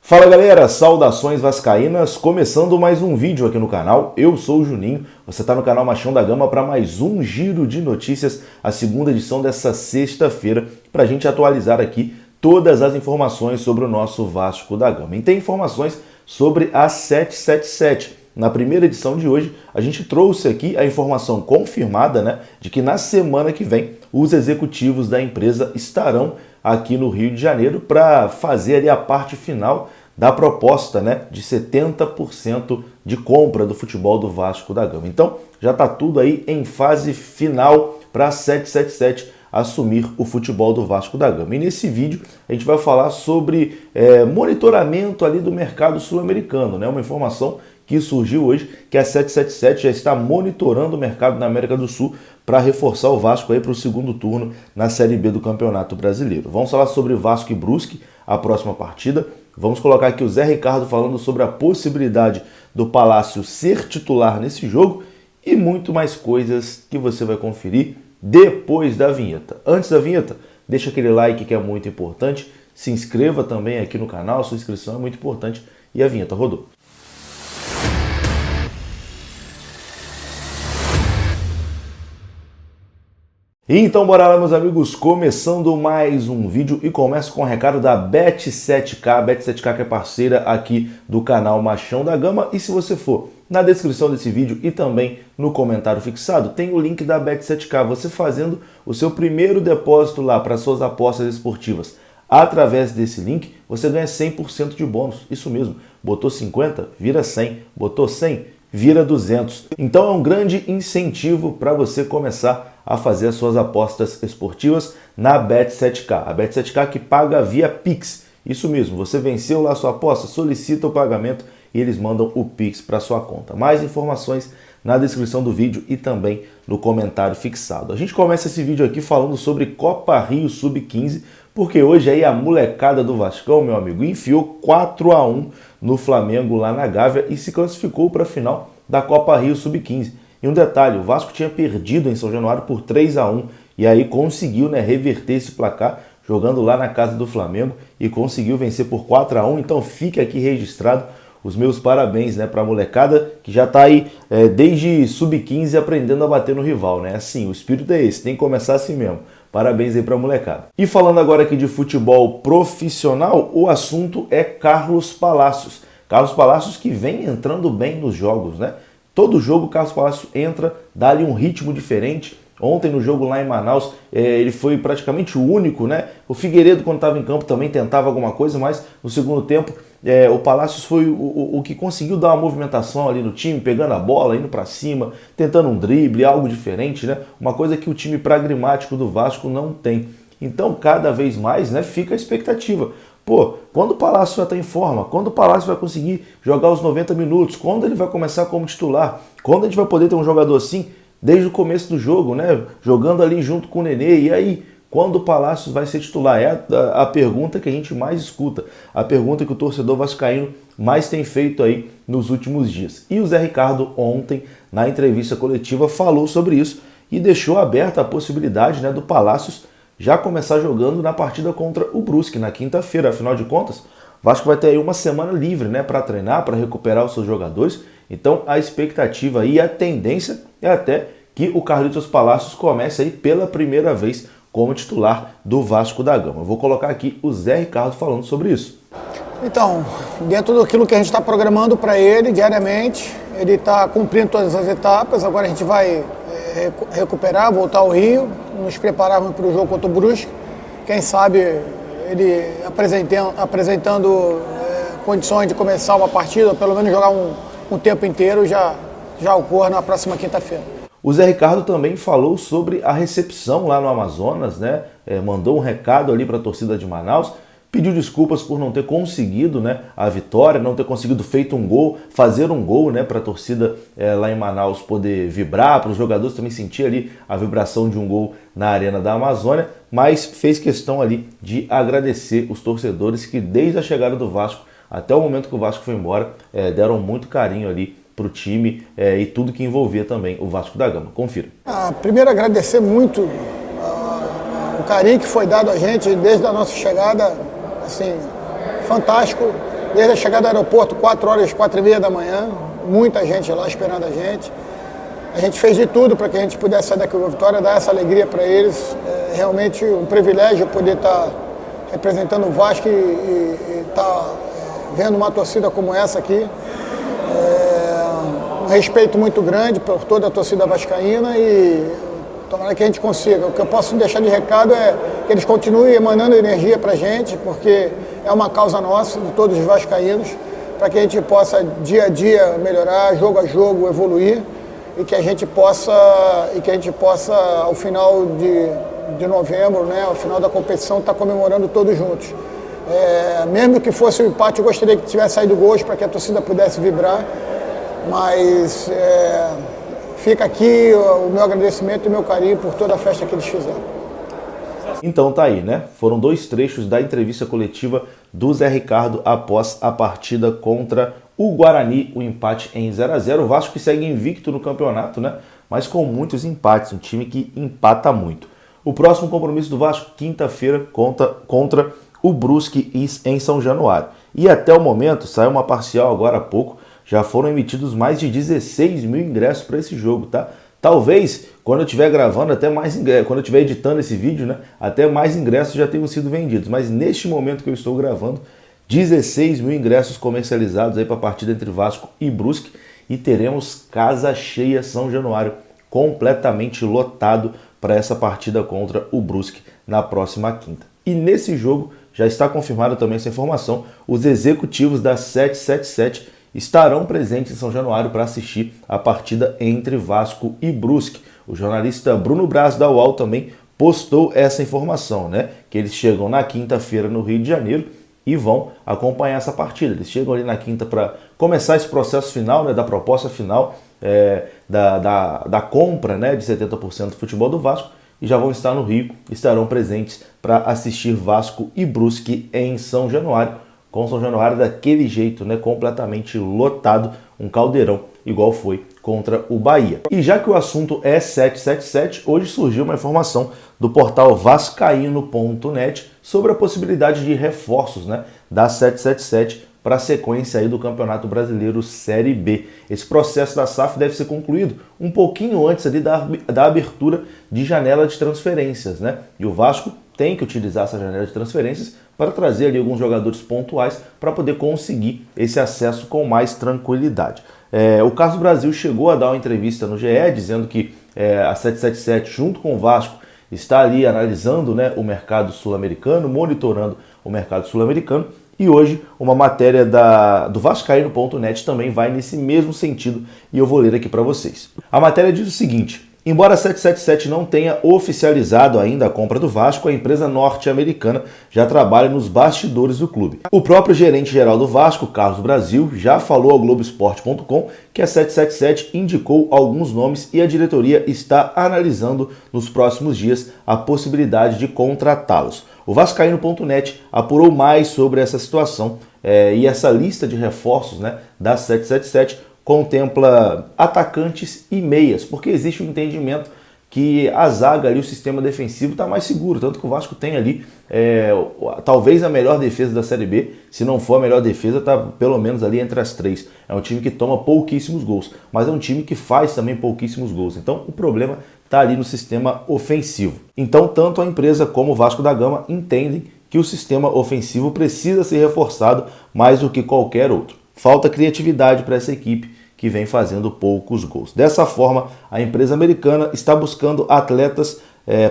Fala galera, saudações vascaínas, começando mais um vídeo aqui no canal. Eu sou o Juninho, você está no canal Machão da Gama para mais um giro de notícias, a segunda edição dessa sexta-feira, para a gente atualizar aqui todas as informações sobre o nosso Vasco da Gama. E tem informações sobre a 777. Na primeira edição de hoje, a gente trouxe aqui a informação confirmada, de que na semana que vem os executivos da empresa estarão aqui no Rio de Janeiro para fazer ali a parte final da proposta, de 70% de compra do futebol do Vasco da Gama. Então, já está tudo aí em fase final para a 777 assumir o futebol do Vasco da Gama. E nesse vídeo a gente vai falar sobre monitoramento ali do mercado sul-americano, uma informação que surgiu hoje, que a 777 já está monitorando o mercado na América do Sul para reforçar o Vasco aí para o segundo turno na Série B do Campeonato Brasileiro. Vamos falar sobre Vasco e Brusque, a próxima partida. Vamos colocar aqui o Zé Ricardo falando sobre a possibilidade do Palácio ser titular nesse jogo e muito mais coisas que você vai conferir depois da vinheta. Antes da vinheta, deixa aquele like que é muito importante, se inscreva também aqui no canal, sua inscrição é muito importante e a vinheta rodou. Então bora lá, meus amigos, começando mais um vídeo e começo com o recado da Bet7k, Bet7k que é parceira aqui do canal Machão da Gama, e se você for na descrição desse vídeo e também no comentário fixado, tem o link da Bet7k, você fazendo o seu primeiro depósito lá para suas apostas esportivas. Através desse link, você ganha 100% de bônus, isso mesmo, botou 50, vira 100, botou 100, vira 200. Então é um grande incentivo para você começar a fazer as suas apostas esportivas na Bet7k. A Bet7k que paga via Pix. Isso mesmo, você venceu lá a sua aposta, solicita o pagamento e eles mandam o Pix para sua conta. Mais informações na descrição do vídeo e também no comentário fixado. A gente começa esse vídeo aqui falando sobre Copa Rio Sub-15, porque hoje aí a molecada do Vascão, meu amigo, enfiou 4-1 no Flamengo lá na Gávea e se classificou para a final da Copa Rio Sub-15. E um detalhe, o Vasco tinha perdido em São Januário por 3-1 e aí conseguiu reverter esse placar jogando lá na casa do Flamengo e conseguiu vencer por 4-1. Então fica aqui registrado os meus parabéns para a molecada que já está aí desde Sub-15 aprendendo a bater no rival. Assim, o espírito é esse, tem que começar assim mesmo. Parabéns aí para a molecada. E falando agora aqui de futebol profissional, o assunto é Carlos Palacios. Carlos Palacios que vem entrando bem nos jogos, Todo jogo o Carlos Palacios entra, dá-lhe um ritmo diferente. Ontem no jogo lá em Manaus, ele foi praticamente o único, O Figueiredo quando estava em campo também tentava alguma coisa, mas no segundo tempo o Palacios foi o que conseguiu dar uma movimentação ali no time, pegando a bola, indo para cima, tentando um drible, algo diferente, Uma coisa que o time pragmático do Vasco não tem. Então, cada vez mais, fica a expectativa. Quando o Palácio vai estar em forma? Quando o Palácio vai conseguir jogar os 90 minutos? Quando ele vai começar como titular? Quando a gente vai poder ter um jogador assim desde o começo do jogo, jogando ali junto com o Nenê? E aí, quando o Palácio vai ser titular? É a pergunta que a gente mais escuta, a pergunta que o torcedor vascaíno mais tem feito aí nos últimos dias. E o Zé Ricardo ontem, na entrevista coletiva, falou sobre isso e deixou aberta a possibilidade do Palácios já começar jogando na partida contra o Brusque na quinta-feira. Afinal de contas, o Vasco vai ter aí uma semana livre para treinar, para recuperar os seus jogadores. Então a expectativa e a tendência é até que o Carlitos Palacios comece aí pela primeira vez como titular do Vasco da Gama. Eu vou colocar aqui o Zé Ricardo falando sobre isso. Então, dentro daquilo que a gente está programando para ele diariamente, ele está cumprindo todas as etapas. Agora a gente vai recuperar, voltar ao Rio, nos prepararmos para o jogo contra o Brusque. Quem sabe ele apresentando condições de começar uma partida, ou pelo menos jogar um tempo inteiro, já ocorre na próxima quinta-feira. O Zé Ricardo também falou sobre a recepção lá no Amazonas, mandou um recado ali para a torcida de Manaus, pediu desculpas por não ter conseguido a vitória, não ter conseguido fazer um gol para a torcida lá em Manaus poder vibrar, para os jogadores também sentir ali a vibração de um gol na Arena da Amazônia, mas fez questão ali de agradecer os torcedores que desde a chegada do Vasco até o momento que o Vasco foi embora, deram muito carinho ali para o time e tudo que envolvia também o Vasco da Gama. Confira. Primeiro agradecer muito o carinho que foi dado a gente desde a nossa chegada, assim, fantástico. desde a chegada do aeroporto, 4 horas, 4h30 da manhã, muita gente lá esperando a gente. A gente fez de tudo para que a gente pudesse sair daqui com a vitória, dar essa alegria para eles. É realmente um privilégio poder estar representando o Vasco e estar vendo uma torcida como essa aqui. Um respeito muito grande por toda a torcida vascaína e tomara que a gente consiga. O que eu posso deixar de recado é que eles continuem emanando energia para a gente, porque é uma causa nossa, de todos os vascaínos, para que a gente possa dia a dia melhorar, jogo a jogo, evoluir e que a gente possa, ao final de novembro, né, ao final da competição, estar comemorando todos juntos. Mesmo que fosse um empate, eu gostaria que tivesse saído gols para que a torcida pudesse vibrar, mas fica aqui o meu agradecimento e o meu carinho por toda a festa que eles fizeram. Então tá aí, né? Foram 2 trechos da entrevista coletiva do Zé Ricardo após a partida contra o Guarani, o empate em 0-0. O Vasco que segue invicto no campeonato, né? Mas com muitos empates, um time que empata muito. O próximo compromisso do Vasco, quinta-feira, contra o Brusque em São Januário. E até o momento, saiu uma parcial agora há pouco, já foram emitidos mais de 16 mil ingressos para esse jogo, tá? Talvez, quando eu estiver gravando, até mais ingressos, quando eu estiver editando esse vídeo, né, até mais ingressos já tenham sido vendidos. Mas neste momento que eu estou gravando, 16 mil ingressos comercializados aí para a partida entre Vasco e Brusque. E teremos casa cheia São Januário, completamente lotado para essa partida contra o Brusque na próxima quinta. E nesse jogo, já está confirmada também essa informação, os executivos da 777 estarão presentes em São Januário para assistir a partida entre Vasco e Brusque. O jornalista Bruno Braz da UOL também postou essa informação, né? Que eles chegam na quinta-feira no Rio de Janeiro e vão acompanhar essa partida. Eles chegam ali na quinta para começar esse processo final, né, da proposta final da compra, né, de 70% do futebol do Vasco, e já vão estar no Rio, estarão presentes para assistir Vasco e Brusque em São Januário, com São Januário daquele jeito, né, completamente lotado, um caldeirão, igual foi contra o Bahia. E já que o assunto é 777, hoje surgiu uma informação do portal vascaíno.net sobre a possibilidade de reforços, né, da 777 para a sequência aí do Campeonato Brasileiro Série B. Esse processo da SAF deve ser concluído um pouquinho antes ali da abertura de janela de transferências, né? E o Vasco tem que utilizar essa janela de transferências para trazer ali alguns jogadores pontuais para poder conseguir esse acesso com mais tranquilidade. O Carlos Brasil chegou a dar uma entrevista no GE dizendo que a 777, junto com o Vasco, está ali analisando, né, o mercado sul-americano, monitorando o mercado sul-americano, e hoje uma matéria do vascaíno.net também vai nesse mesmo sentido e eu vou ler aqui para vocês. A matéria diz o seguinte: embora a 777 não tenha oficializado ainda a compra do Vasco, a empresa norte-americana já trabalha nos bastidores do clube. O próprio gerente-geral do Vasco, Carlos Brasil, já falou ao Globoesporte.com que a 777 indicou alguns nomes e a diretoria está analisando nos próximos dias a possibilidade de contratá-los. O vascaíno.net apurou mais sobre essa situação e essa lista de reforços, né, da 777 contempla atacantes e meias, porque existe um entendimento que a zaga ali, o sistema defensivo está mais seguro, tanto que o Vasco tem ali talvez a melhor defesa da Série B, se não for a melhor defesa, está pelo menos ali entre as 3. É um time que toma pouquíssimos gols, mas é um time que faz também pouquíssimos gols, então o problema está ali no sistema ofensivo. Então tanto a empresa como o Vasco da Gama entendem que o sistema ofensivo precisa ser reforçado mais do que qualquer outro. Falta criatividade para essa equipe que vem fazendo poucos gols. Dessa forma, a empresa americana está buscando atletas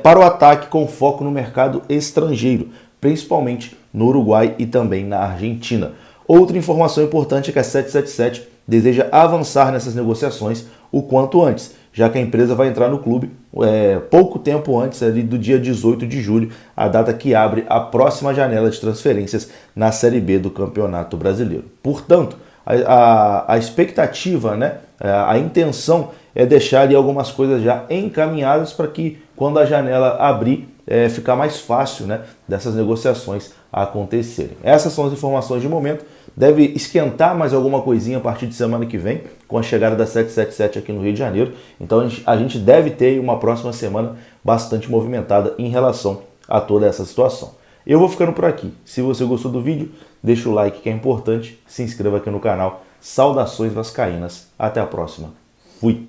para o ataque com foco no mercado estrangeiro, principalmente no Uruguai e também na Argentina. Outra informação importante é que a 777 deseja avançar nessas negociações o quanto antes, já que a empresa vai entrar no clube pouco tempo antes ali do dia 18 de julho, a data que abre a próxima janela de transferências na Série B do Campeonato Brasileiro. Portanto, a expectativa, né, a intenção é deixar ali algumas coisas já encaminhadas para que quando a janela abrir, ficar mais fácil, né, dessas negociações acontecerem. Essas são as informações de momento. Deve esquentar mais alguma coisinha a partir de semana que vem, com a chegada da 777 aqui no Rio de Janeiro. Então a gente deve ter uma próxima semana bastante movimentada em relação a toda essa situação. Eu vou ficando por aqui. Se você gostou do vídeo, deixa o like que é importante, se inscreva aqui no canal. Saudações vascaínas. Até a próxima. Fui!